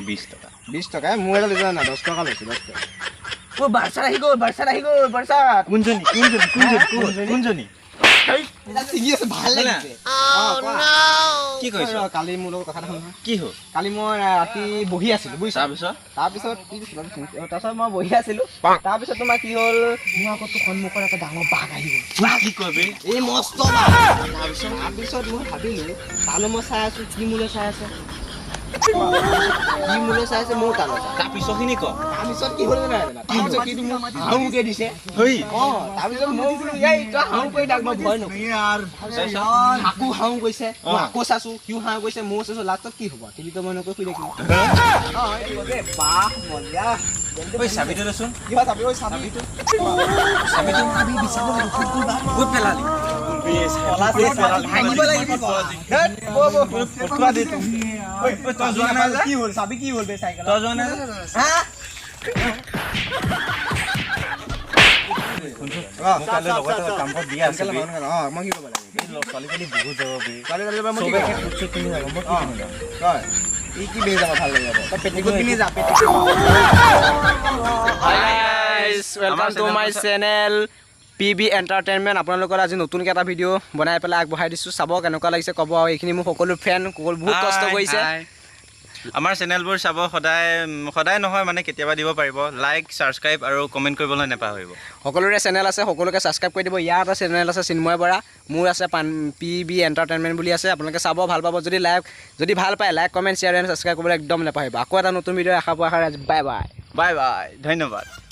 20 টকা 20 টকা মোৰ এটা লিজা না 10 টকা লৈছো 10 টকা ও বাৰছা আহি গ'ল বাৰছা কোনজনী ঠিকি আছে ভাল লাগিছে কি কৈছ কালি মোৰ লগত কথা নহয় কি হ'ল কালি মই ৰাতি বহি আছিলো বুজিছা তাৰপিছত মই বহি আছিলো তাৰপিছত তোমাৰ কি হ'ল মোৰ আগত সন্মুখত এটা ডাঙৰ বাঘ আহি গ'ল কি কবি এই মস্ত বাঘ তাৰপিছত মই ভাবিলো তালৈ মই চাই আছো কি মোলৈ চাই আছে মোৰ তালৈ তাৰপিছৰখিনি ক তাৰপিছত কি হ'ল তাৰপিছত কি মোক হাউকে দিছে তাৰপিছত মই বোলো এই তই হাউ কৰি ডাক মই ভয় নকৰো হাকু হাউ কৈছে মই আকৌ চাইছো সিও হাউ কৈছে ময়ো চাইছো লাষ্টত কি হ'ব টিভিটো মই নকৈ শুই থাকিলো বাহ মজা ঐ চাবিটো দেচোন কিবা চাবি ঐ চাবিটো বিচাৰিব ক'ত পেলালি ভাঙিব লাগিব তই যোৱা নাই যে কি হ'ল চাবি কি হ'ল বে চাইকেল তই যোৱা নাই যে মোক কাইলৈ লগত কামত দিয়া আছে মই কি কৰিব লাগে ছোৱালী বহুত যাব বে চবে ফুট পিন্ধি যাব মই তই ই কি বেজা ভাল লাগিব তই পেটিকোট পিন্ধি যা welcome to my channel PB entertainment আপোনালোকৰ আজি নতুনকৈ এটা ভিডিঅ' বনাই পেলাই আগবঢ়াই দিছোঁ চাব কেনেকুৱা লাগিছে ক'ব আৰু এইখিনি মোৰ সকলো ফ্ৰেণ্ড বহুত কষ্ট কৰিছে আমাৰ চেনেলবোৰ চাব সদায় নহয় মানে কেতিয়াবা দিব পাৰিব লাইক ছাবস্ক্ৰাইব আৰু কমেণ্ট কৰিবলৈ নাপাহৰিব সকলোৰে চেনেল আছে সকলোকে ছাবস্ক্ৰাইব কৰি দিব ইয়াৰ এটা চেনেল আছে চিন্ময় বৰা মোৰ আছে PB এণ্টাৰটেইনমেণ্ট বুলি আছে আপোনালোকে চাব ভাল পাব যদি ভাল পায় like comment share and subscribe কৰিবলৈ একদম নাপাহৰিব আকৌ এটা নতুন ভিডিঅ' আশা পোৱা বাই বাই ধন্যবাদ